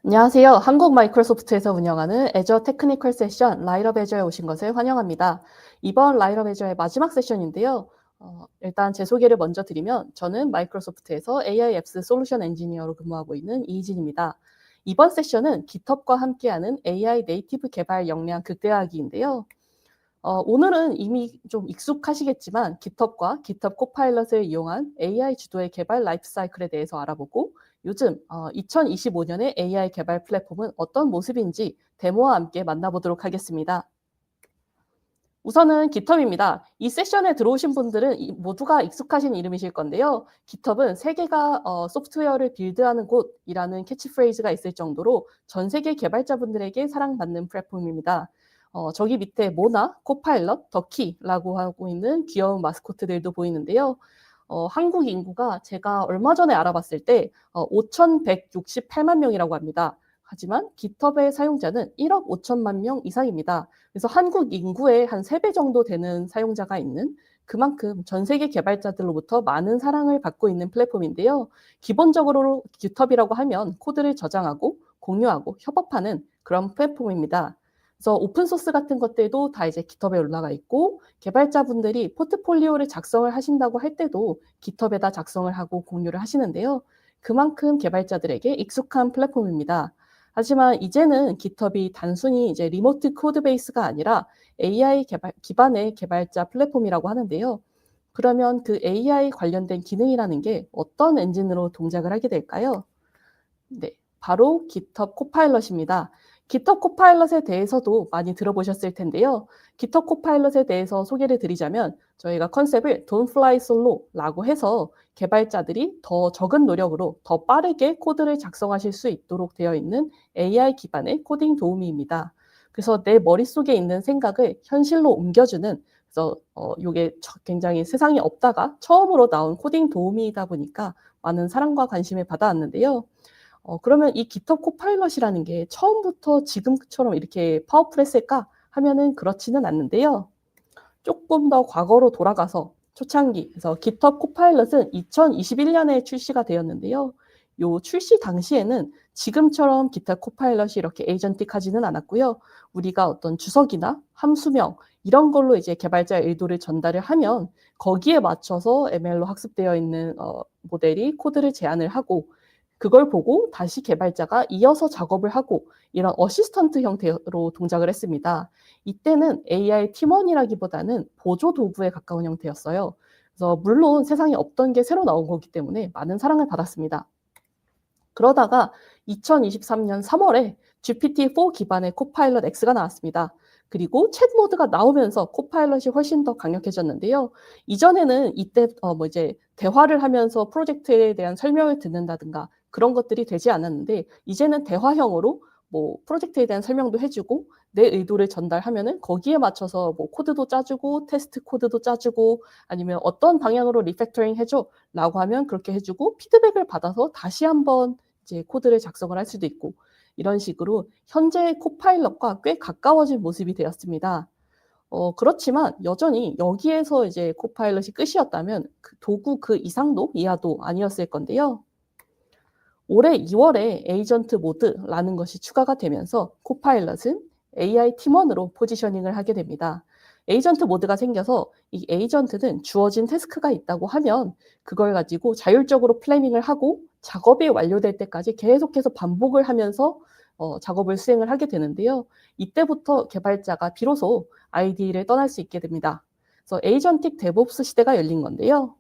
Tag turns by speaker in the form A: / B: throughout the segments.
A: 안녕하세요. 한국 마이크로소프트에서 운영하는 애저 테크니컬 세션 라이업 애저에 오신 것을 환영합니다. 이번 라이업 애저의 마지막 세션인데요. 일단 제 소개를 먼저 드리면 저는 마이크로소프트에서 AI 앱스 솔루션 엔지니어로 근무하고 있는 이희진입니다. 이번 세션은 GitHub과 함께하는 AI 네이티브 개발 역량 극대화하기인데요. 오늘은 이미 좀 익숙하시겠지만 GitHub과 GitHub 코파일럿을 이용한 AI 주도의 개발 라이프 사이클에 대해서 알아보고 요즘 2025년의 AI 개발 플랫폼은 어떤 모습인지 데모와 함께 만나보도록 하겠습니다. 우선은 GitHub입니다. 이 세션에 들어오신 분들은 모두가 익숙하신 이름이실 건데요. GitHub은 세계가 소프트웨어를 빌드하는 곳이라는 캐치프레이즈가 있을 정도로 전 세계 개발자분들에게 사랑받는 플랫폼입니다. 저기 밑에 모나, 코파일럿, 더키라고 하고 있는 귀여운 마스코트들도 보이는데요. 한국 인구가 제가 얼마 전에 알아봤을 때 5,168만 명이라고 합니다. 하지만 GitHub의 사용자는 1억 5천만 명 이상입니다. 그래서 한국 인구의 한 3배 정도 되는 사용자가 있는 그만큼 전 세계 개발자들로부터 많은 사랑을 받고 있는 플랫폼인데요. 기본적으로 GitHub이라고 하면 코드를 저장하고 공유하고 협업하는 그런 플랫폼입니다. 그래서 오픈 소스 같은 것들도 다 이제 GitHub에 올라가 있고 개발자분들이 포트폴리오를 작성을 하신다고 할 때도 GitHub에다 작성을 하고 공유를 하시는데요. 그만큼 개발자들에게 익숙한 플랫폼입니다. 하지만 이제는 GitHub이 단순히 이제 리모트 코드 베이스가 아니라 AI 기반의 개발자 플랫폼이라고 하는데요. 그러면 그 AI 관련된 기능이라는 게 어떤 엔진으로 동작을 하게 될까요? 네, 바로 GitHub 코파일럿입니다. GitHub 코파일럿에 대해서도 많이 들어보셨을 텐데요. GitHub 코파일럿에 대해서 소개를 드리자면 저희가 컨셉을 Don't Fly Solo라고 해서 개발자들이 더 적은 노력으로 더 빠르게 코드를 작성하실 수 있도록 되어 있는 AI 기반의 코딩 도우미입니다. 그래서 내 머릿속에 있는 생각을 현실로 옮겨주는 그래서 요게 굉장히 세상에 없다가 처음으로 나온 코딩 도우미이다 보니까 많은 사랑과 관심을 받아왔는데요. 그러면 이 GitHub 코파일럿이라는 게 처음부터 지금처럼 이렇게 파워풀했을까 하면은 그렇지는 않는데요. 조금 더 과거로 돌아가서 초창기 그래서 GitHub 코파일럿은 2021년에 출시가 되었는데요. 요 출시 당시에는 지금처럼 GitHub 코파일럿이 이렇게 에이전틱하지는 않았고요. 우리가 어떤 주석이나 함수명 이런 걸로 이제 개발자의 의도를 전달을 하면 거기에 맞춰서 ML로 학습되어 있는 모델이 코드를 제안을 하고 그걸 보고 다시 개발자가 이어서 작업을 하고 이런 어시스턴트 형태로 동작을 했습니다. 이때는 AI 팀원이라기보다는 보조 도구에 가까운 형태였어요. 그래서 물론 세상에 없던 게 새로 나온 거기 때문에 많은 사랑을 받았습니다. 그러다가 2023년 3월에 GPT-4 기반의 코파일럿 X가 나왔습니다. 그리고 챗 모드가 나오면서 코파일럿이 훨씬 더 강력해졌는데요. 이전에는 이때 이제 대화를 하면서 프로젝트에 대한 설명을 듣는다든가 그런 것들이 되지 않았는데 이제는 대화형으로 뭐 프로젝트에 대한 설명도 해주고 내 의도를 전달하면은 거기에 맞춰서 뭐 코드도 짜주고 테스트 코드도 짜주고 아니면 어떤 방향으로 리팩터링 해줘라고 하면 그렇게 해주고 피드백을 받아서 다시 한번 이제 코드를 작성을 할 수도 있고 이런 식으로 현재의 코파일럿과 꽤 가까워진 모습이 되었습니다. 그렇지만 여전히 여기에서 이제 코파일럿이 끝이었다면 그 도구 그 이상도 이하도 아니었을 건데요. 올해 2월에 에이전트 모드라는 것이 추가가 되면서 코파일럿은 AI 팀원으로 포지셔닝을 하게 됩니다. 에이전트 모드가 생겨서 이 에이전트는 주어진 태스크가 있다고 하면 그걸 가지고 자율적으로 플래닝을 하고 작업이 완료될 때까지 계속해서 반복을 하면서 작업을 수행을 하게 되는데요. 이때부터 개발자가 비로소 아이디를 떠날 수 있게 됩니다. 그래서 에이전틱 데브옵스 시대가 열린 건데요.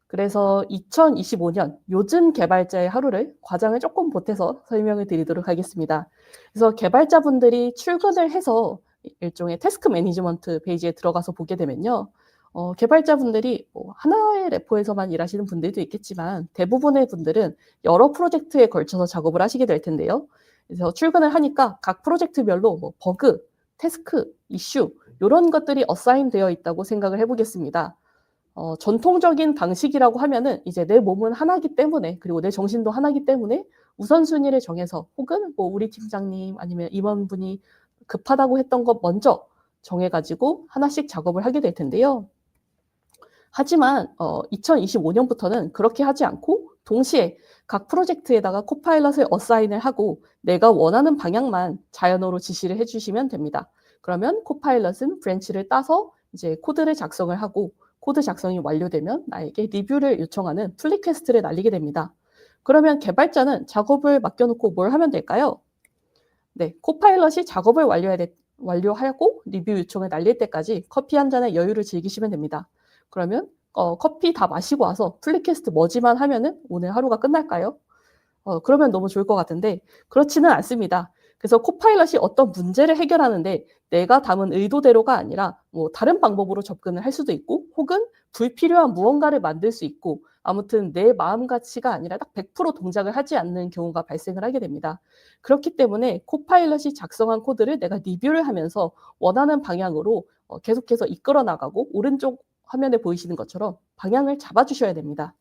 A: 그래서 2025년 요즘 개발자의 하루를 과장을 조금 보태서 설명을 드리도록 하겠습니다. 그래서 개발자분들이 출근을 해서 일종의 태스크 매니지먼트 페이지에 들어가서 보게 되면요. 개발자분들이 뭐 하나의 레포에서만 일하시는 분들도 있겠지만 대부분의 분들은 여러 프로젝트에 걸쳐서 작업을 하시게 될 텐데요. 그래서 출근을 하니까 각 프로젝트별로 뭐 버그, 태스크, 이슈 이런 것들이 어사인 되어 있다고 생각을 해보겠습니다. 전통적인 방식이라고 하면은 이제 내 몸은 하나기 때문에 그리고 내 정신도 하나기 때문에 우선순위를 정해서 혹은 뭐 우리 팀장님 아니면 임원분이 급하다고 했던 것 먼저 정해가지고 하나씩 작업을 하게 될 텐데요. 하지만 2025년부터는 그렇게 하지 않고 동시에 각 프로젝트에다가 코파일럿을 어사인을 하고 내가 원하는 방향만 자연어로 지시를 해주시면 됩니다. 그러면 코파일럿은 브랜치를 따서 이제 코드를 작성을 하고 코드 작성이 완료되면 나에게 리뷰를 요청하는 풀 리퀘스트를 날리게 됩니다. 그러면 개발자는 작업을 맡겨놓고 뭘 하면 될까요? 네, 코파일럿이 작업을 완료하고 리뷰 요청을 날릴 때까지 커피 한 잔의 여유를 즐기시면 됩니다. 그러면 커피 다 마시고 와서 풀 리퀘스트 머지만 하면은 오늘 하루가 끝날까요? 그러면 너무 좋을 것 같은데 그렇지는 않습니다. 그래서 코파일럿이 어떤 문제를 해결하는데 내가 담은 의도대로가 아니라 뭐 다른 방법으로 접근을 할 수도 있고 혹은 불필요한 무언가를 만들 수 있고 아무튼 내 마음가치가 아니라 딱 100% 동작을 하지 않는 경우가 발생을 하게 됩니다. 그렇기 때문에 코파일럿이 작성한 코드를 내가 리뷰를 하면서 원하는 방향으로 계속해서 이끌어 나가고 오른쪽 화면에 보이시는 것처럼 방향을 잡아주셔야 됩니다.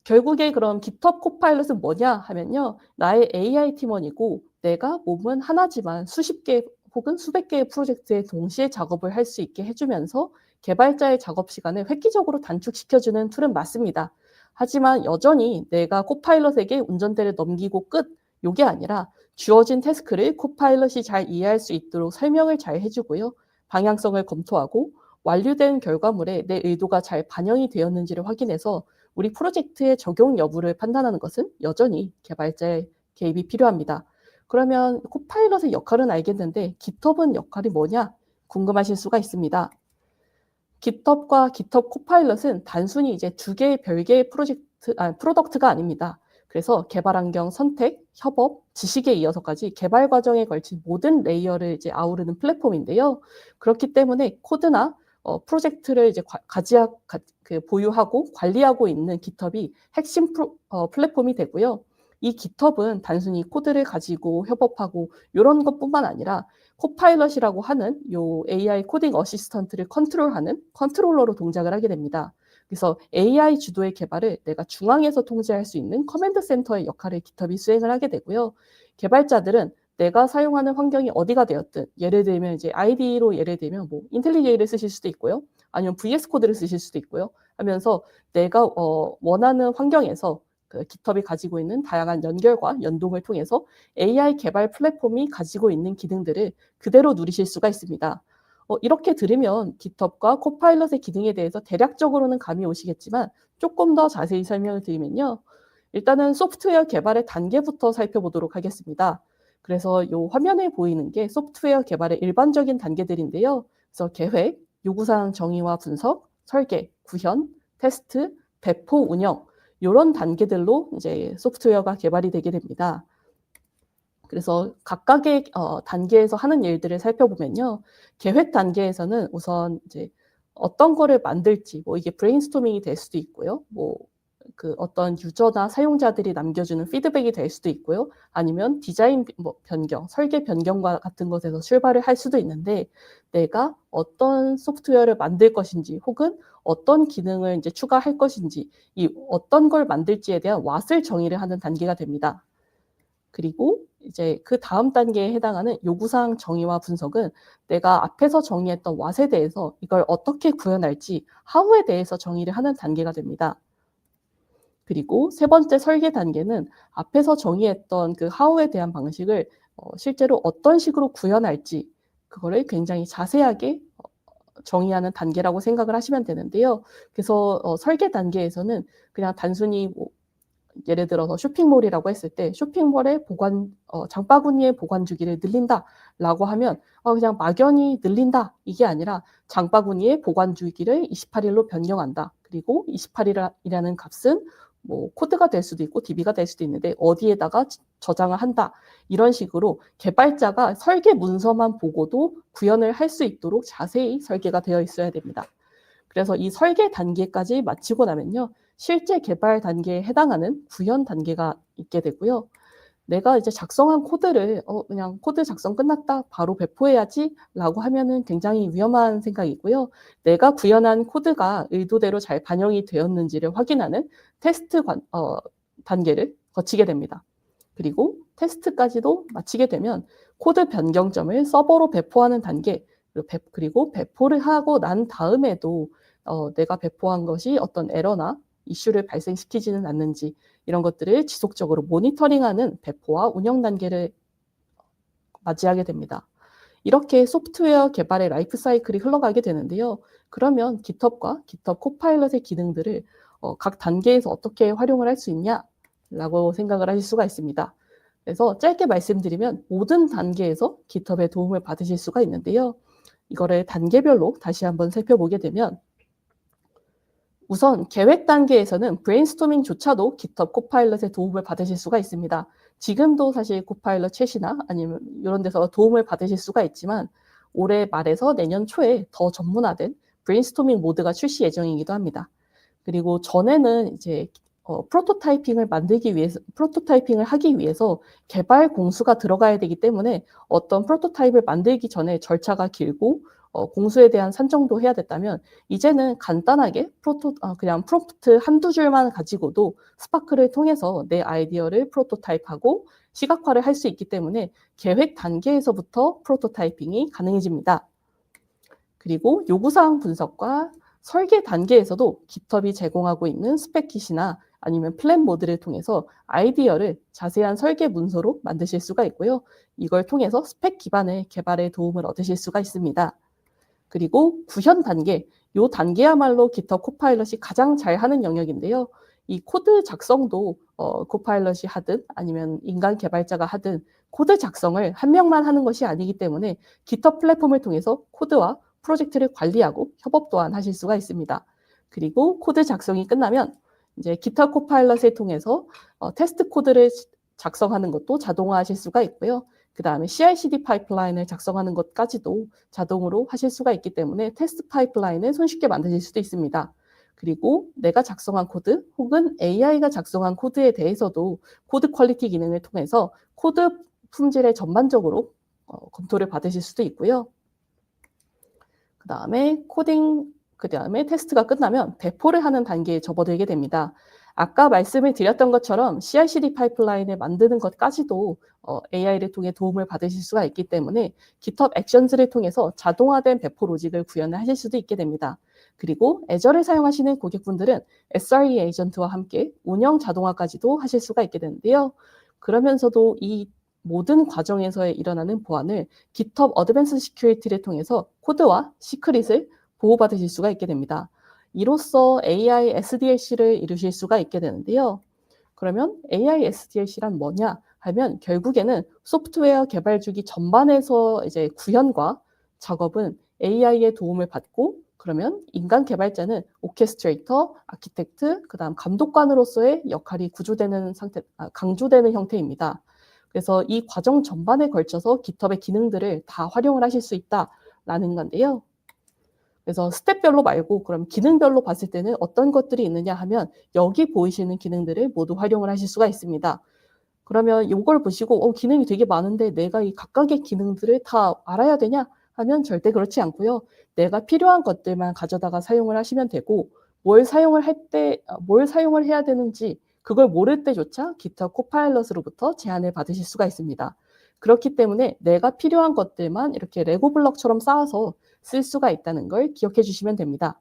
A: 결국에 그럼 GitHub 코파일럿은 뭐냐 하면요. 나의 AI 팀원이고 내가 몸은 하나지만 수십 개 혹은 수백 개의 프로젝트에 동시에 작업을 할 수 있게 해주면서 개발자의 작업 시간을 획기적으로 단축시켜주는 툴은 맞습니다. 하지만 여전히 내가 코파일럿에게 운전대를 넘기고 끝, 요게 아니라 주어진 태스크를 코파일럿이 잘 이해할 수 있도록 설명을 잘 해주고요. 방향성을 검토하고 완료된 결과물에 내 의도가 잘 반영이 되었는지를 확인해서 우리 프로젝트의 적용 여부를 판단하는 것은 여전히 개발자의 개입이 필요합니다. 그러면 코파일럿의 역할은 알겠는데 GitHub은 역할이 뭐냐? 궁금하실 수가 있습니다. GitHub과 GitHub 코파일럿은 단순히 이제 두 개의 별개의 프로덕트가 아닙니다. 그래서 개발 환경 선택, 협업, 지식에 이어서까지 개발 과정에 걸친 모든 레이어를 이제 아우르는 플랫폼인데요. 그렇기 때문에 코드나 프로젝트를 이제 보유하고 관리하고 있는 GitHub이 핵심 플랫폼이 되고요. 이 GitHub은 단순히 코드를 가지고 협업하고 이런 것뿐만 아니라 코파일럿이라고 하는 요 AI 코딩 어시스턴트를 컨트롤하는 컨트롤러로 동작을 하게 됩니다. 그래서 AI 주도의 개발을 내가 중앙에서 통제할 수 있는 커맨드 센터의 역할을 GitHub이 수행을 하게 되고요. 개발자들은 내가 사용하는 환경이 어디가 되었든 예를 들면 이제 IDE로 예를 들면 뭐 인텔리제이를 쓰실 수도 있고요. 아니면 VS 코드를 쓰실 수도 있고요. 하면서 내가 원하는 환경에서 그 GitHub이 가지고 있는 다양한 연결과 연동을 통해서 AI 개발 플랫폼이 가지고 있는 기능들을 그대로 누리실 수가 있습니다. 이렇게 들으면 GitHub과 코파일럿의 기능에 대해서 대략적으로는 감이 오시겠지만 조금 더 자세히 설명을 드리면요. 일단은 소프트웨어 개발의 단계부터 살펴보도록 하겠습니다. 그래서 이 화면에 보이는 게 소프트웨어 개발의 일반적인 단계들인데요. 그래서 계획, 요구사항 정의와 분석, 설계, 구현, 테스트, 배포, 운영 이런 단계들로 이제 소프트웨어가 개발이 되게 됩니다. 그래서 각각의 단계에서 하는 일들을 살펴보면요. 계획 단계에서는 우선 이제 어떤 거를 만들지, 뭐 이게 브레인스토밍이 될 수도 있고요. 뭐 그 어떤 유저나 사용자들이 남겨주는 피드백이 될 수도 있고요. 아니면 디자인 변경, 설계 변경과 같은 것에서 출발을 할 수도 있는데 내가 어떤 소프트웨어를 만들 것인지 혹은 어떤 기능을 이제 추가할 것인지 이 어떤 걸 만들지에 대한 왓을 정의를 하는 단계가 됩니다. 그리고 이제 그 다음 단계에 해당하는 요구사항 정의와 분석은 내가 앞에서 정의했던 왓에 대해서 이걸 어떻게 구현할지 how에 대해서 정의를 하는 단계가 됩니다. 그리고 세 번째 설계 단계는 앞에서 정의했던 그 how에 대한 방식을 실제로 어떤 식으로 구현할지 그거를 굉장히 자세하게 정의하는 단계라고 생각을 하시면 되는데요. 그래서 설계 단계에서는 그냥 단순히 뭐 예를 들어서 쇼핑몰이라고 했을 때 쇼핑몰의 장바구니의 보관 주기를 늘린다라고 하면 그냥 막연히 늘린다 이게 아니라 장바구니의 보관 주기를 28일로 변경한다. 그리고 28일이라는 값은 뭐 코드가 될 수도 있고 DB가 될 수도 있는데 어디에다가 저장을 한다. 이런 식으로 개발자가 설계 문서만 보고도 구현을 할 수 있도록 자세히 설계가 되어 있어야 됩니다. 그래서 이 설계 단계까지 마치고 나면요. 실제 개발 단계에 해당하는 구현 단계가 있게 되고요. 내가 이제 작성한 코드를 그냥 코드 작성 끝났다 바로 배포해야지라고 하면은 굉장히 위험한 생각이고요. 내가 구현한 코드가 의도대로 잘 반영이 되었는지를 확인하는 테스트 단계를 거치게 됩니다. 그리고 테스트까지도 마치게 되면 코드 변경점을 서버로 배포하는 단계 그리고 배포를 하고 난 다음에도 내가 배포한 것이 어떤 에러나 이슈를 발생시키지는 않는지 이런 것들을 지속적으로 모니터링하는 배포와 운영 단계를 맞이하게 됩니다. 이렇게 소프트웨어 개발의 라이프 사이클이 흘러가게 되는데요. 그러면 GitHub과 GitHub 코파일럿의 기능들을 각 단계에서 어떻게 활용을 할 수 있냐라고 생각을 하실 수가 있습니다. 그래서 짧게 말씀드리면 모든 단계에서 GitHub의 도움을 받으실 수가 있는데요. 이거를 단계별로 다시 한번 살펴보게 되면 우선 계획 단계에서는 브레인스토밍조차도 GitHub 코파일럿의 도움을 받으실 수가 있습니다. 지금도 사실 코파일럿 챗이나 아니면 이런 데서 도움을 받으실 수가 있지만 올해 말에서 내년 초에 더 전문화된 브레인스토밍 모드가 출시 예정이기도 합니다. 그리고 전에는 이제 프로토타이핑을 하기 위해서 개발 공수가 들어가야 되기 때문에 어떤 프로토타입을 만들기 전에 절차가 길고 공수에 대한 산정도 해야 됐다면 이제는 간단하게 그냥 프롬프트 한두 줄만 가지고도 스파크를 통해서 내 아이디어를 프로토타입하고 시각화를 할 수 있기 때문에 계획 단계에서부터 프로토타이핑이 가능해집니다. 그리고 요구사항 분석과 설계 단계에서도 GitHub이 제공하고 있는 스펙킷이나 아니면 플랜 모드를 통해서 아이디어를 자세한 설계 문서로 만드실 수가 있고요. 이걸 통해서 스펙 기반의 개발에 도움을 얻으실 수가 있습니다. 그리고 구현 단계, 이 단계야말로 GitHub 코파일럿이 가장 잘하는 영역인데요. 이 코드 작성도 코파일럿이 하든 아니면 인간 개발자가 하든 코드 작성을 한 명만 하는 것이 아니기 때문에 GitHub 플랫폼을 통해서 코드와 프로젝트를 관리하고 협업 또한 하실 수가 있습니다. 그리고 코드 작성이 끝나면 이제 GitHub 코파일럿을 통해서 테스트 코드를 작성하는 것도 자동화하실 수가 있고요. 그 다음에 CI/CD 파이프라인을 작성하는 것까지도 자동으로 하실 수가 있기 때문에 테스트 파이프라인을 손쉽게 만드실 수도 있습니다. 그리고 내가 작성한 코드 혹은 AI가 작성한 코드에 대해서도 코드 퀄리티 기능을 통해서 코드 품질의 전반적으로 검토를 받으실 수도 있고요. 그 다음에 테스트가 끝나면 배포를 하는 단계에 접어들게 됩니다. 아까 말씀을 드렸던 것처럼 CI/CD 파이프라인을 만드는 것까지도 AI를 통해 도움을 받으실 수가 있기 때문에 GitHub 액션즈를 통해서 자동화된 배포 로직을 구현을 하실 수도 있게 됩니다. 그리고 애저를 사용하시는 고객분들은 SRE 에이전트와 함께 운영 자동화까지도 하실 수가 있게 되는데요. 그러면서도 이 모든 과정에서 일어나는 보안을 GitHub 어드밴스 시큐리티를 통해서 코드와 시크릿을 보호받으실 수가 있게 됩니다. 이로써 AI SDLC를 이루실 수가 있게 되는데요. 그러면 AI SDLC란 뭐냐 하면 결국에는 소프트웨어 개발 주기 전반에서 이제 구현과 작업은 AI의 도움을 받고 그러면 인간 개발자는 오케스트레이터, 아키텍트, 그다음 감독관으로서의 역할이 강조되는 형태입니다. 그래서 이 과정 전반에 걸쳐서 GitHub의 기능들을 다 활용을 하실 수 있다라는 건데요. 그래서 스텝별로 말고 그럼 기능별로 봤을 때는 어떤 것들이 있느냐 하면 여기 보이시는 기능들을 모두 활용을 하실 수가 있습니다. 그러면 이걸 보시고 기능이 되게 많은데 내가 이 각각의 기능들을 다 알아야 되냐 하면 절대 그렇지 않고요. 내가 필요한 것들만 가져다가 사용을 하시면 되고 뭘 사용을 해야 되는지 그걸 모를 때조차 GitHub 코파일럿으로부터 제안을 받으실 수가 있습니다. 그렇기 때문에 내가 필요한 것들만 이렇게 레고 블럭처럼 쌓아서 쓸 수가 있다는 걸 기억해 주시면 됩니다.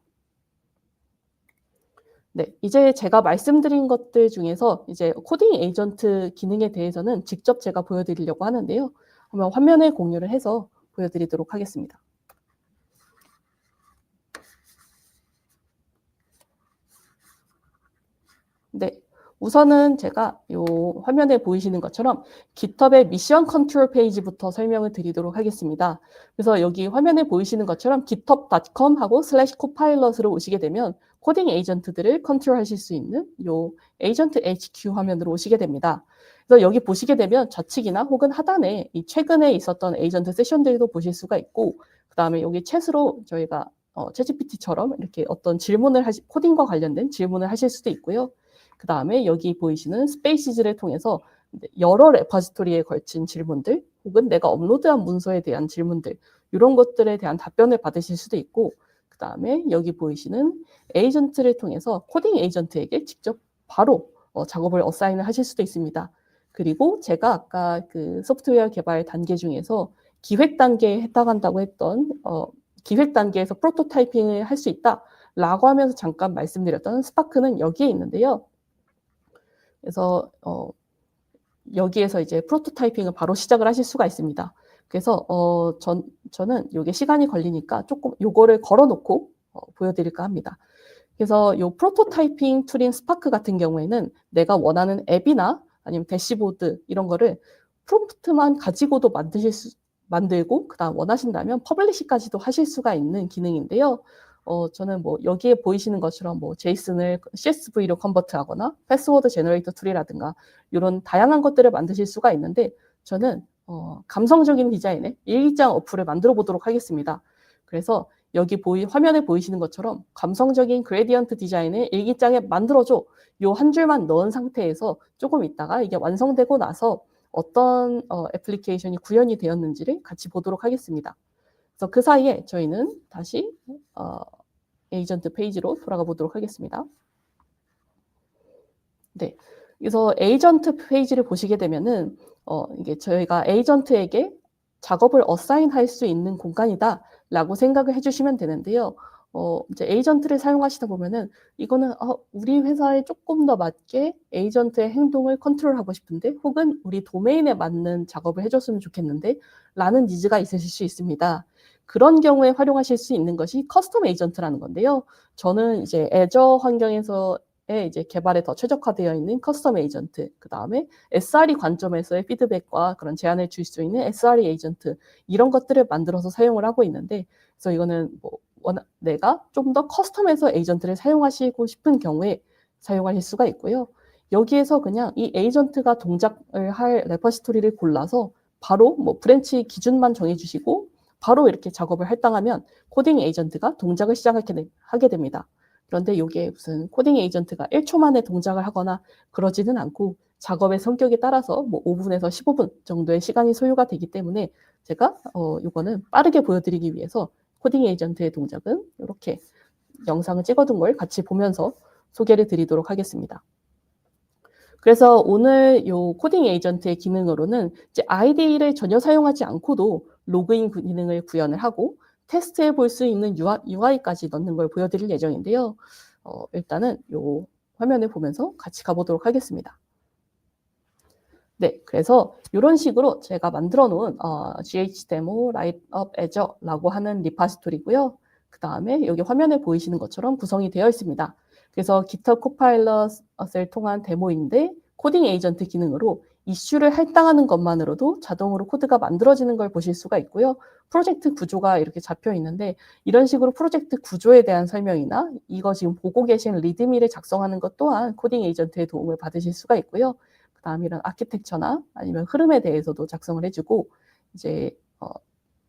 A: 네, 이제 제가 말씀드린 것들 중에서 이제 코딩 에이전트 기능에 대해서는 직접 제가 보여드리려고 하는데요. 한번 화면에 공유를 해서 보여드리도록 하겠습니다. 네, 우선은 제가 이 화면에 보이시는 것처럼 GitHub의 미션 컨트롤 페이지부터 설명을 드리도록 하겠습니다. 그래서 여기 화면에 보이시는 것처럼 github.com 하고 /copilot으로 오시게 되면 코딩 에이전트들을 컨트롤하실 수 있는 이 에이전트 HQ 화면으로 오시게 됩니다. 그래서 여기 보시게 되면 좌측이나 혹은 하단에 이 최근에 있었던 에이전트 세션들도 보실 수가 있고 그 다음에 여기 챗으로 저희가 챗GPT처럼 이렇게 어떤 코딩과 관련된 질문을 하실 수도 있고요. 그 다음에 여기 보이시는 스페이시즈를 통해서 여러 레퍼지토리에 걸친 질문들 혹은 내가 업로드한 문서에 대한 질문들 이런 것들에 대한 답변을 받으실 수도 있고 그 다음에 여기 보이시는 에이전트를 통해서 코딩 에이전트에게 직접 바로 작업을 어사인을 하실 수도 있습니다. 그리고 제가 아까 그 소프트웨어 개발 단계 중에서 기획 단계에 해당한다고 했던 기획 단계에서 프로토타이핑을 할 수 있다 라고 하면서 잠깐 말씀드렸던 스파크는 여기에 있는데요. 그래서 여기에서 이제 프로토타이핑을 바로 시작을 하실 수가 있습니다. 그래서 저는 요게 시간이 걸리니까 조금 요거를 걸어 놓고 보여드릴까 합니다. 그래서 요 프로토타이핑 툴인 스파크 같은 경우에는 내가 원하는 앱이나 아니면 대시보드 이런 거를 프롬프트만 가지고도 만들고 그다음 원하신다면 퍼블리시까지도 하실 수가 있는 기능인데요. 저는 뭐 여기에 보이시는 것처럼 뭐 제이슨을 CSV로 컨버트하거나 패스워드 제너레이터 툴이라든가 이런 다양한 것들을 만드실 수가 있는데 저는 감성적인 디자인의 일기장 어플을 만들어 보도록 하겠습니다. 그래서 여기 화면에 보이시는 것처럼 감성적인 그레디언트 디자인의 일기장에 만들어줘. 요 한 줄만 넣은 상태에서 조금 있다가 이게 완성되고 나서 어떤 애플리케이션이 구현이 되었는지를 같이 보도록 하겠습니다. 그래서 그 사이에 저희는 다시 에이전트 페이지로 돌아가 보도록 하겠습니다. 네. 그래서 에이전트 페이지를 보시게 되면은 이게 저희가 에이전트에게 작업을 어사인할 수 있는 공간이다라고 생각을 해주시면 되는데요. 이제 에이전트를 사용하시다 보면은 이거는 우리 회사에 조금 더 맞게 에이전트의 행동을 컨트롤하고 싶은데 혹은 우리 도메인에 맞는 작업을 해줬으면 좋겠는데 라는 니즈가 있으실 수 있습니다. 그런 경우에 활용하실 수 있는 것이 커스텀 에이전트라는 건데요. 저는 이제 애저 환경에서 이제 개발에 더 최적화되어 있는 커스텀 에이전트, 그 다음에 SRE 관점에서의 피드백과 그런 제안을 줄 수 있는 SRE 에이전트 이런 것들을 만들어서 사용을 하고 있는데, 그래서 이거는 뭐 내가 좀 더 커스텀해서 에이전트를 사용하시고 싶은 경우에 사용하실 수가 있고요. 여기에서 그냥 이 에이전트가 동작을 할 레퍼시토리를 골라서 바로 뭐 브랜치 기준만 정해주시고 바로 이렇게 작업을 할당하면 코딩 에이전트가 동작을 시작하게 됩니다. 그런데 이게 무슨 코딩 에이전트가 1초 만에 동작을 하거나 그러지는 않고 작업의 성격에 따라서 뭐 5분에서 15분 정도의 시간이 소요가 되기 때문에 제가 이거는 빠르게 보여드리기 위해서 코딩 에이전트의 동작은 이렇게 영상을 찍어둔 걸 같이 보면서 소개를 드리도록 하겠습니다. 그래서 오늘 요 코딩 에이전트의 기능으로는 이제 IDE를 전혀 사용하지 않고도 로그인 기능을 구현을 하고 테스트해 볼 수 있는 UI까지 넣는 걸 보여드릴 예정인데요. 일단은 요 화면을 보면서 같이 가보도록 하겠습니다. 네, 그래서 이런 식으로 제가 만들어 놓은 GHDemo 라이트업 애저라고 하는 리파지토리고요. 그 다음에 여기 화면에 보이시는 것처럼 구성이 되어 있습니다. 그래서 GitHub 코파일럿을 통한 데모인데 코딩 에이전트 기능으로 이슈를 할당하는 것만으로도 자동으로 코드가 만들어지는 걸 보실 수가 있고요. 프로젝트 구조가 이렇게 잡혀 있는데 이런 식으로 프로젝트 구조에 대한 설명이나 이거 지금 보고 계신 리드미를 작성하는 것 또한 코딩 에이전트의 도움을 받으실 수가 있고요. 그다음 이런 아키텍처나 아니면 흐름에 대해서도 작성을 해주고 이제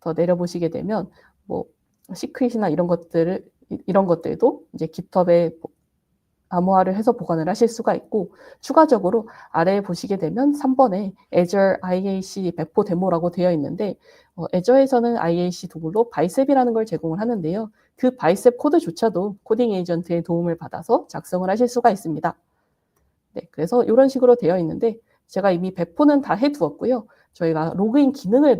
A: 더 내려보시게 되면 뭐 시크릿이나 이런 것들도 이제 GitHub에 암호화를 해서 보관을 하실 수가 있고 추가적으로 아래에 보시게 되면 3번에 Azure IAC 배포 데모라고 되어 있는데 Azure에서는 IAC 도구로 바이셉이라는 걸 제공을 하는데요. 그 바이셉 코드조차도 코딩 에이전트의 도움을 받아서 작성을 하실 수가 있습니다. 네, 그래서 이런 식으로 되어 있는데 제가 이미 배포는 다 해두었고요. 저희가 로그인 기능을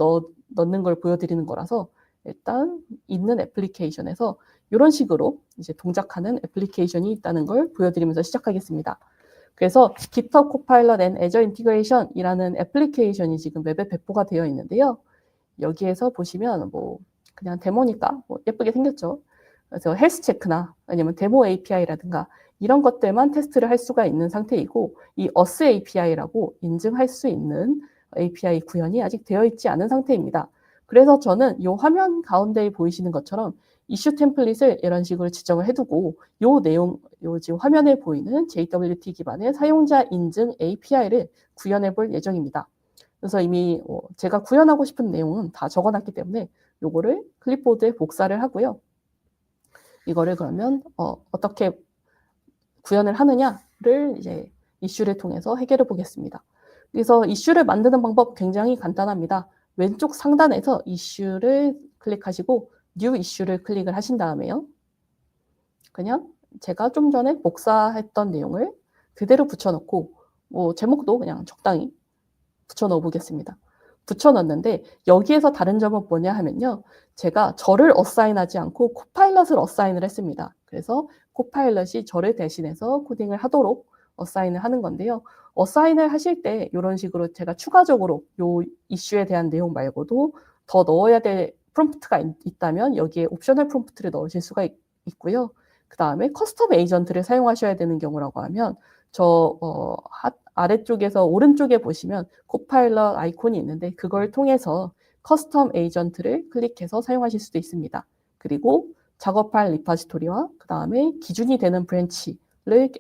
A: 넣는 걸 보여드리는 거라서 일단 있는 애플리케이션에서 이런 식으로 이제 동작하는 애플리케이션이 있다는 걸 보여드리면서 시작하겠습니다. 그래서 GitHub Copilot and Azure Integration이라는 애플리케이션이 지금 웹에 배포가 되어 있는데요. 여기에서 보시면 뭐 그냥 데모니까 뭐 예쁘게 생겼죠. 그래서 헬스 체크나 아니면 데모 API라든가 이런 것들만 테스트를 할 수가 있는 상태이고 이 어스 API라고 인증할 수 있는 API 구현이 아직 되어 있지 않은 상태입니다. 그래서 저는 이 화면 가운데에 보이시는 것처럼 이슈 템플릿을 이런 식으로 지정을 해두고 요 지금 화면에 보이는 JWT 기반의 사용자 인증 API를 구현해 볼 예정입니다. 그래서 이미 제가 구현하고 싶은 내용은 다 적어놨기 때문에 요거를 클립보드에 복사를 하고요. 이거를 그러면 어떻게 구현을 하느냐를 이제 이슈를 통해서 해결해 보겠습니다. 그래서 이슈를 만드는 방법 굉장히 간단합니다. 왼쪽 상단에서 이슈를 클릭하시고 뉴 이슈를 클릭을 하신 다음에요. 그냥 제가 좀 전에 복사했던 내용을 그대로 붙여넣고 뭐 제목도 그냥 적당히 붙여넣어 보겠습니다. 붙여넣는데 여기에서 다른 점은 뭐냐 하면요. 제가 저를 어사인하지 않고 코파일럿을 어사인을 했습니다. 그래서 코파일럿이 저를 대신해서 코딩을 하도록 어사인을 하는 건데요. 어사인을 하실 때 이런 식으로 제가 추가적으로 요 이슈에 대한 내용 말고도 더 넣어야 될 프롬프트가 있다면 여기에 옵셔널 프롬프트를 넣으실 수가 있고요. 그 다음에 커스텀 에이전트를 사용하셔야 되는 경우라고 하면 아래쪽에서 오른쪽에 보시면 코파일럿 아이콘이 있는데 그걸 통해서 커스텀 에이전트를 클릭해서 사용하실 수도 있습니다. 그리고 작업 파일 리파지토리와 그 다음에 기준이 되는 브랜치를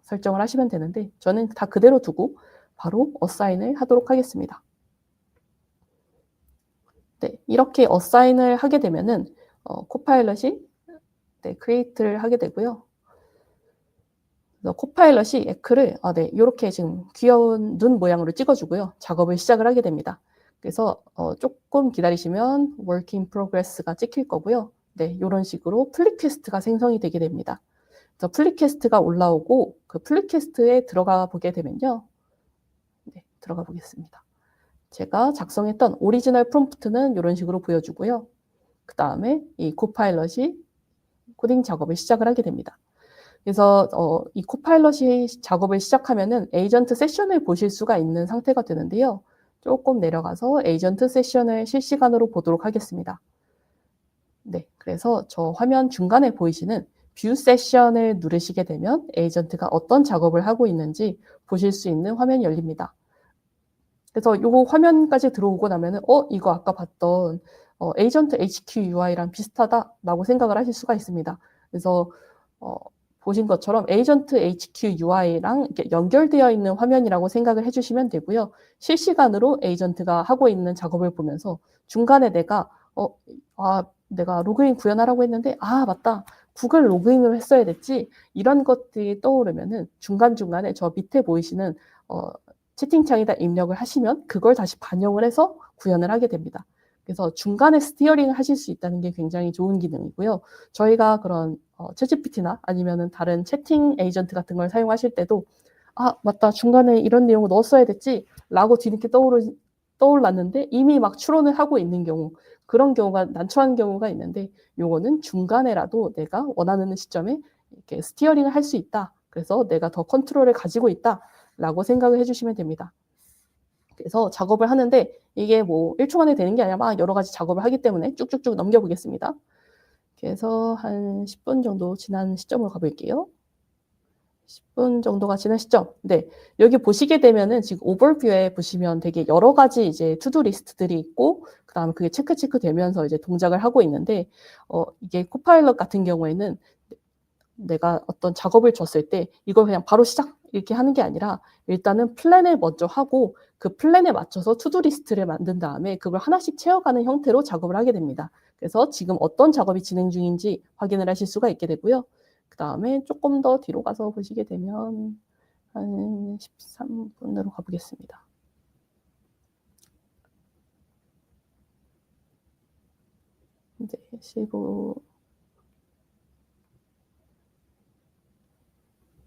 A: 설정을 하시면 되는데 저는 다 그대로 두고 바로 어사인을 하도록 하겠습니다. 네, 이렇게 어사인을 하게 되면은 코파일럿이 create를 하게 되고요. 코파일럿이 에크를 이렇게 지금 귀여운 눈 모양으로 찍어주고요. 작업을 시작을 하게 됩니다. 그래서 조금 기다리시면 work in progress가 찍힐 거고요. 네, 이런 식으로 플리 퀘스트가 생성이 되게 됩니다. 그래서 플리 퀘스트가 올라오고 그 플리 퀘스트에 들어가 보게 되면요. 네, 들어가 보겠습니다. 제가 작성했던 오리지널 프롬프트는 이런 식으로 보여주고요. 그 다음에 이 코파일럿이 코딩 작업을 시작을 하게 됩니다. 그래서 이 코파일럿이 작업을 시작하면은 에이전트 세션을 보실 수가 있는 상태가 되는데요. 조금 내려가서 에이전트 세션을 실시간으로 보도록 하겠습니다. 네, 그래서 저 화면 중간에 보이시는 뷰 세션을 누르시게 되면 에이전트가 어떤 작업을 하고 있는지 보실 수 있는 화면이 열립니다. 그래서 이 화면까지 들어오고 나면은 이거 아까 봤던 에이전트 HQ UI랑 비슷하다라고 생각을 하실 수가 있습니다. 그래서 보신 것처럼 에이전트 HQ UI랑 이렇게 연결되어 있는 화면이라고 생각을 해주시면 되고요. 실시간으로 에이전트가 하고 있는 작업을 보면서 중간에 내가 로그인 구현하라고 했는데 맞다. 구글 로그인을 했어야 됐지. 이런 것들이 떠오르면은 중간중간에 저 밑에 보이시는 채팅창에다 입력을 하시면 그걸 다시 반영을 해서 구현을 하게 됩니다. 그래서 중간에 스티어링을 하실 수 있다는 게 굉장히 좋은 기능이고요. 저희가 그런 챗GPT나 아니면은 다른 채팅 에이전트 같은 걸 사용하실 때도 맞다. 중간에 이런 내용을 넣었어야 됐지 라고 뒤늦게 떠올랐는데 이미 막 추론을 하고 있는 경우 그런 경우가 난처한 경우가 있는데 요거는 중간에라도 내가 원하는 시점에 이렇게 스티어링을 할 수 있다. 그래서 내가 더 컨트롤을 가지고 있다. 라고 생각을 해주시면 됩니다. 그래서 작업을 하는데 이게 뭐 1초 만에 되는 게 아니라 막 여러 가지 작업을 하기 때문에 쭉쭉쭉 넘겨보겠습니다. 그래서 한 10분 정도 지난 시점으로 가볼게요. 10분 정도가 지난 시점. 네, 여기 보시게 되면은 지금 오버뷰에 보시면 되게 여러 가지 이제 투두 리스트들이 있고 그다음에 그게 체크 되면서 이제 동작을 하고 있는데 이게 코파일럿 같은 경우에는 내가 어떤 작업을 줬을 때 이걸 그냥 바로 시작 이렇게 하는 게 아니라 일단은 플랜을 먼저 하고 그 플랜에 맞춰서 투두 리스트를 만든 다음에 그걸 하나씩 채워가는 형태로 작업을 하게 됩니다. 그래서 지금 어떤 작업이 진행 중인지 확인을 하실 수가 있게 되고요. 그 다음에 조금 더 뒤로 가서 보시게 되면 한 13분으로 가보겠습니다. 이제 15.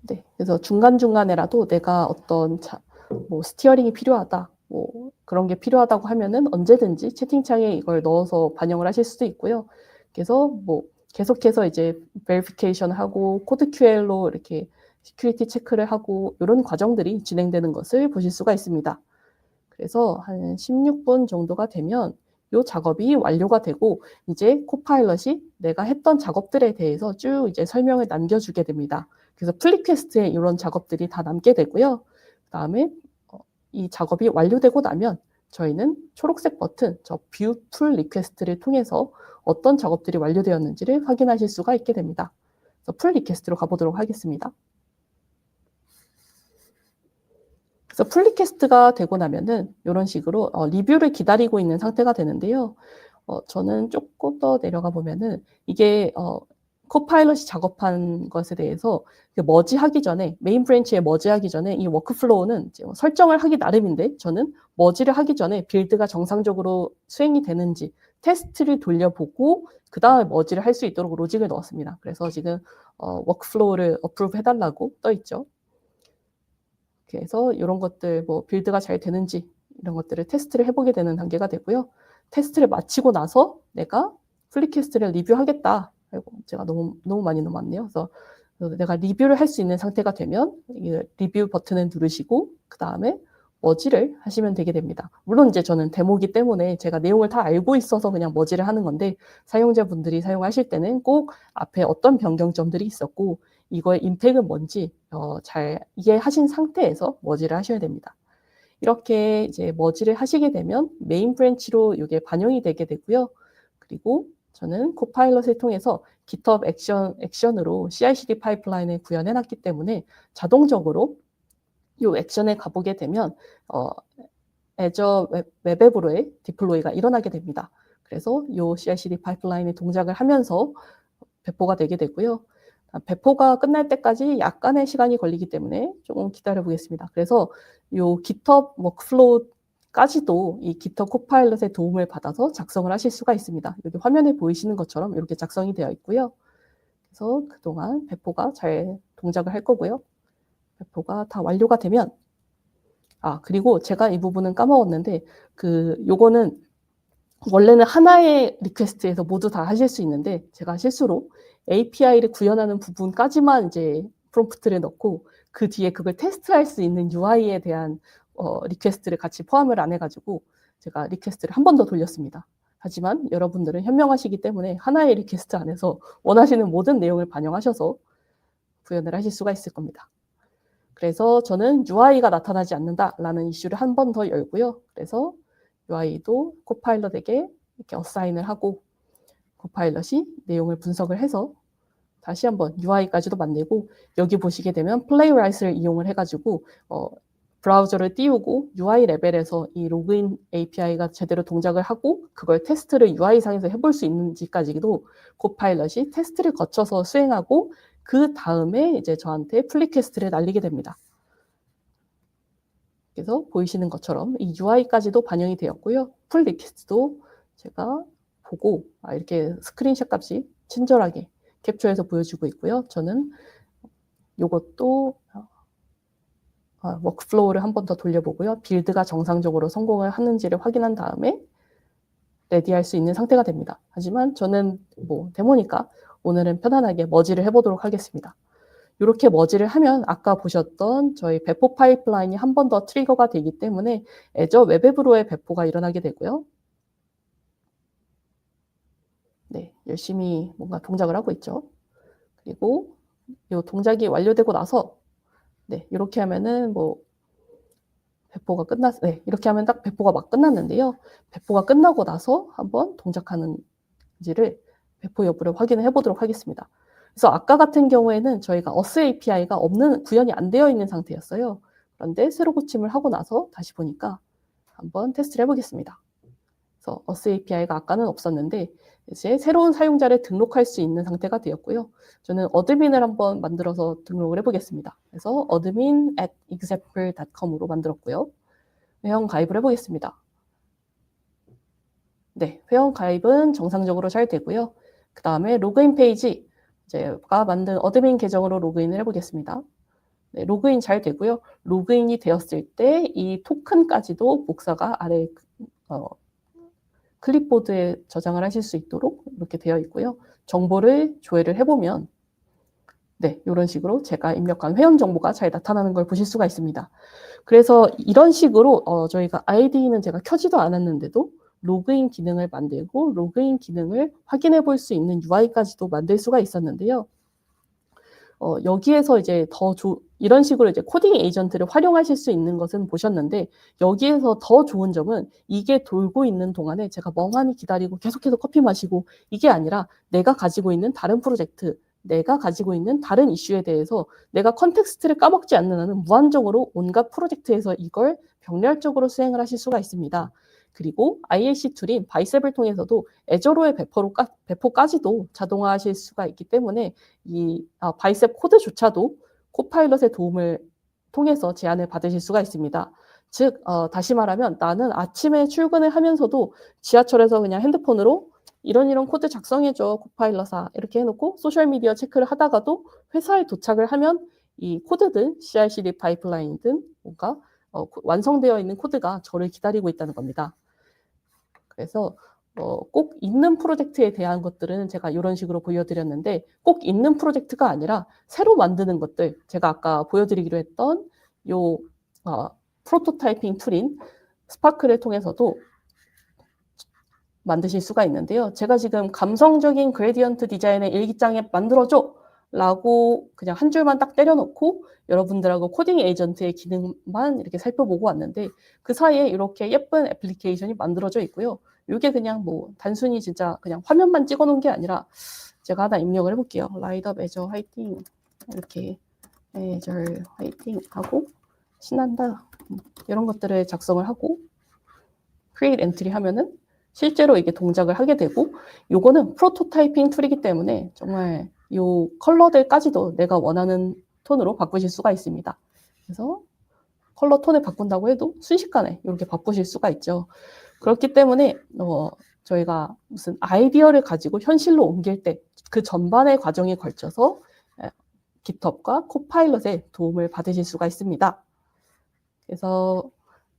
A: 네, 그래서 중간중간에라도 내가 어떤 뭐 스티어링이 필요하다, 뭐 그런 게 필요하다고 하면은 언제든지 채팅창에 이걸 넣어서 반영을 하실 수도 있고요. 그래서 뭐 계속해서 이제 베리피케이션 하고 코드 QL로 이렇게 시큐리티 체크를 하고 이런 과정들이 진행되는 것을 보실 수가 있습니다. 그래서 한 16분 정도가 되면 이 작업이 완료가 되고 이제 코파일럿이 내가 했던 작업들에 대해서 쭉 이제 설명을 남겨주게 됩니다. 그래서 플리퀘스트에 이런 작업들이 다 남게 되고요. 그다음에 이 작업이 완료되고 나면 저희는 초록색 버튼, 저 뷰 풀 리퀘스트를 통해서 어떤 작업들이 완료되었는지를 확인하실 수가 있게 됩니다. 그래서 풀 리퀘스트로 가보도록 하겠습니다. 그래서 풀 리퀘스트가 되고 나면은 이런 식으로 리뷰를 기다리고 있는 상태가 되는데요. 저는 조금 더 내려가 보면은 이게 코파일럿이 작업한 것에 대해서 머지하기 전에 메인 브랜치에 머지하기 전에 이 워크플로우는 이제 설정을 하기 나름인데 저는 머지를 하기 전에 빌드가 정상적으로 수행이 되는지 테스트를 돌려보고 그 다음에 머지를 할 수 있도록 로직을 넣었습니다. 그래서 지금 워크플로우를 어프로브 해달라고 떠 있죠. 그래서 이런 것들 뭐 빌드가 잘 되는지 이런 것들을 테스트를 해보게 되는 단계가 되고요. 테스트를 마치고 나서 내가 플리캐스트를 리뷰하겠다. 아이고, 제가 너무 많이 넘었네요. 그래서 내가 리뷰를 할 수 있는 상태가 되면 이 리뷰 버튼을 누르시고 그 다음에 머지를 하시면 되게 됩니다. 물론 이제 저는 데모기 때문에 제가 내용을 다 알고 있어서 그냥 머지를 하는 건데 사용자분들이 사용하실 때는 꼭 앞에 어떤 변경점들이 있었고 이거의 임팩은 뭔지 잘 이해하신 상태에서 머지를 하셔야 됩니다. 이렇게 이제 머지를 하시게 되면 메인 브랜치로 이게 반영이 되게 되고요. 그리고 저는 코파일럿을 통해서 GitHub 액션으로 CI/CD 파이프라인을 구현해 놨기 때문에 자동적으로 이 액션에 가보게 되면 애저 웹앱으로의 디플로이가 일어나게 됩니다. 그래서 이 CI/CD 파이프라인의 동작을 하면서 배포가 되게 되고요. 배포가 끝날 때까지 약간의 시간이 걸리기 때문에 조금 기다려 보겠습니다. 그래서 이 GitHub 워크플로우까지도 이 GitHub 코파일럿의 도움을 받아서 작성을 하실 수가 있습니다. 여기 화면에 보이시는 것처럼 이렇게 작성이 되어 있고요. 그래서 그동안 배포가 잘 동작을 할 거고요. 배포가 다 완료가 되면 그리고 제가 이 부분은 까먹었는데 요거는 원래는 하나의 리퀘스트에서 모두 다 하실 수 있는데 제가 실수로 API를 구현하는 부분까지만 이제 프롬프트를 넣고 그 뒤에 그걸 테스트할 수 있는 UI에 대한 리퀘스트를 같이 포함을 안 해가지고 제가 리퀘스트를 한 번 더 돌렸습니다. 하지만 여러분들은 현명하시기 때문에 하나의 리퀘스트 안에서 원하시는 모든 내용을 반영하셔서 구현을 하실 수가 있을 겁니다. 그래서 저는 UI가 나타나지 않는다라는 이슈를 한 번 더 열고요. 그래서 UI도 코파일럿에게 이렇게 어사인을 하고 코파일럿이 내용을 분석을 해서 다시 한번 UI까지도 만들고 여기 보시게 되면 플레이라이트를 이용을 해가지고 브라우저를 띄우고 UI 레벨에서 이 로그인 API가 제대로 동작을 하고 그걸 테스트를 UI상에서 해볼 수 있는지까지도 코파일럿이 테스트를 거쳐서 수행하고 그 다음에 이제 저한테 플리캐스트를 날리게 됩니다. 그래서 보이시는 것처럼 이 UI까지도 반영이 되었고요. 풀 리퀘스트도 제가 보고 이렇게 스크린샷 값이 친절하게 캡처해서 보여주고 있고요. 저는 이것도 워크플로우를 한 번 더 돌려보고요. 빌드가 정상적으로 성공을 하는지를 확인한 다음에 레디할 수 있는 상태가 됩니다. 하지만 저는 데모니까 오늘은 편안하게 머지를 해보도록 하겠습니다. 이렇게 머지를 하면 아까 보셨던 저희 배포 파이프라인이 한 번 더 트리거가 되기 때문에 애저 웹앱으로의 배포가 일어나게 되고요. 네, 열심히 뭔가 동작을 하고 있죠. 그리고 이 동작이 완료되고 나서 이렇게 하면은 배포가 이렇게 하면 딱 배포가 막 끝났는데요. 배포가 끝나고 나서 한번 동작하는지를 배포 여부를 확인을 해보도록 하겠습니다. 그래서 아까 같은 경우에는 저희가 어스 API가 구현이 안 되어 있는 상태였어요. 그런데 새로 고침을 하고 나서 다시 보니까 한번 테스트를 해보겠습니다. 그래서 어스 API가 아까는 없었는데 이제 새로운 사용자를 등록할 수 있는 상태가 되었고요. 저는 어드민을 한번 만들어서 등록을 해보겠습니다. 그래서 admin@example.com으로 만들었고요. 회원 가입을 해보겠습니다. 네, 회원 가입은 정상적으로 잘 되고요. 그 다음에 로그인 페이지, 제가 만든 어드민 계정으로 로그인을 해보겠습니다. 네, 로그인 잘 되고요. 로그인이 되었을 때 이 토큰까지도 복사가 아래 클립보드에 저장을 하실 수 있도록 이렇게 되어 있고요. 정보를 조회를 해보면 이런 식으로 제가 입력한 회원 정보가 잘 나타나는 걸 보실 수가 있습니다. 그래서 이런 식으로 저희가 아이디는 제가 켜지도 않았는데도 로그인 기능을 만들고 로그인 기능을 확인해 볼 수 있는 UI까지도 만들 수가 있었는데요. 여기에서 이제 이런 식으로 이제 코딩 에이전트를 활용하실 수 있는 것은 보셨는데 여기에서 더 좋은 점은 이게 돌고 있는 동안에 제가 멍하니 기다리고 계속해서 커피 마시고 이게 아니라 내가 가지고 있는 다른 프로젝트, 내가 가지고 있는 다른 이슈에 대해서 내가 컨텍스트를 까먹지 않는 한은 무한적으로 온갖 프로젝트에서 이걸 병렬적으로 수행을 하실 수가 있습니다. 그리고 IAC 툴인 바이셉을 통해서도 애저로의 배포까지도 자동화하실 수가 있기 때문에 이 바이셉 코드조차도 코파일럿의 도움을 통해서 제안을 받으실 수가 있습니다. 즉 다시 말하면 나는 아침에 출근을 하면서도 지하철에서 그냥 핸드폰으로 이런 코드 작성해줘 코파일럿아 이렇게 해놓고 소셜미디어 체크를 하다가도 회사에 도착을 하면 이 코드든 CI/CD 파이프라인이든 뭔가 완성되어 있는 코드가 저를 기다리고 있다는 겁니다. 그래서 꼭 있는 프로젝트에 대한 것들은 제가 이런 식으로 보여드렸는데 꼭 있는 프로젝트가 아니라 새로 만드는 것들, 제가 아까 보여드리기로 했던 요 프로토타이핑 툴인 스파크를 통해서도 만드실 수가 있는데요. 제가 지금 감성적인 그레디언트 디자인의 일기장에 만들어줘! 라고 그냥 한 줄만 딱 때려놓고 여러분들하고 코딩 에이전트의 기능만 이렇게 살펴보고 왔는데 그 사이에 이렇게 예쁜 애플리케이션이 만들어져 있고요. 이게 그냥 뭐 단순히 진짜 그냥 화면만 찍어놓은 게 아니라 제가 하나 입력을 해볼게요. 라이더 애저 화이팅 이렇게 애저 화이팅 하고 신난다 이런 것들을 작성을 하고 create entry 하면은 실제로 이게 동작을 하게 되고 요거는 프로토타이핑 툴이기 때문에 정말 요 컬러들까지도 내가 원하는 톤으로 바꾸실 수가 있습니다. 그래서 컬러 톤을 바꾼다고 해도 순식간에 이렇게 바꾸실 수가 있죠. 그렇기 때문에 저희가 무슨 아이디어를 가지고 현실로 옮길 때 그 전반의 과정에 걸쳐서 GitHub과 코파일럿의 도움을 받으실 수가 있습니다. 그래서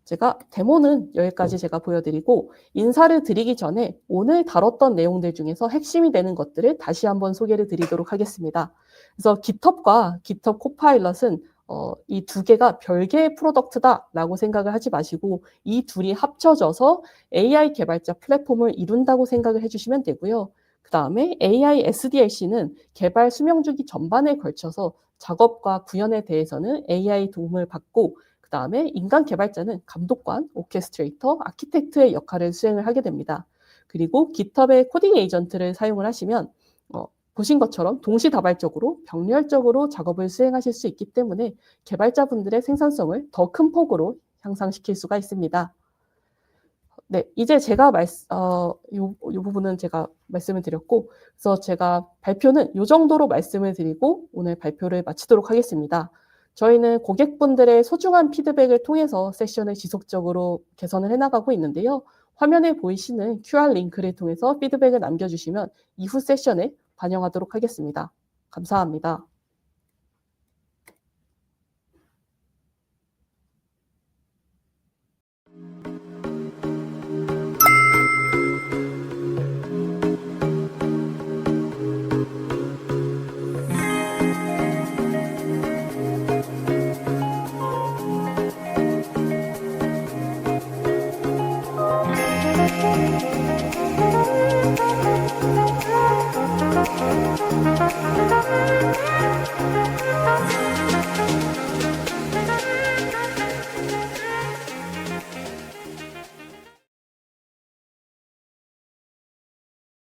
A: 제가 데모는 여기까지 제가 보여드리고 인사를 드리기 전에 오늘 다뤘던 내용들 중에서 핵심이 되는 것들을 다시 한번 소개를 드리도록 하겠습니다. 그래서 GitHub과 GitHub 코파일럿은 이 두 개가 별개의 프로덕트다라고 생각을 하지 마시고 이 둘이 합쳐져서 AI 개발자 플랫폼을 이룬다고 생각을 해주시면 되고요. 그 다음에 AI SDLC는 개발 수명 주기 전반에 걸쳐서 작업과 구현에 대해서는 AI 도움을 받고 그 다음에 인간 개발자는 감독관, 오케스트레이터, 아키텍트의 역할을 수행을 하게 됩니다. 그리고 GitHub의 코딩 에이전트를 사용을 하시면 보신 것처럼 동시다발적으로 병렬적으로 작업을 수행하실 수 있기 때문에 개발자분들의 생산성을 더 큰 폭으로 향상시킬 수가 있습니다. 네, 이제 제가 요 부분은 제가 말씀을 드렸고, 그래서 제가 발표는 요 정도로 말씀을 드리고 오늘 발표를 마치도록 하겠습니다. 저희는 고객분들의 소중한 피드백을 통해서 세션을 지속적으로 개선을 해나가고 있는데요. 화면에 보이시는 QR 링크를 통해서 피드백을 남겨주시면 이후 세션에 반영하도록 하겠습니다. 감사합니다.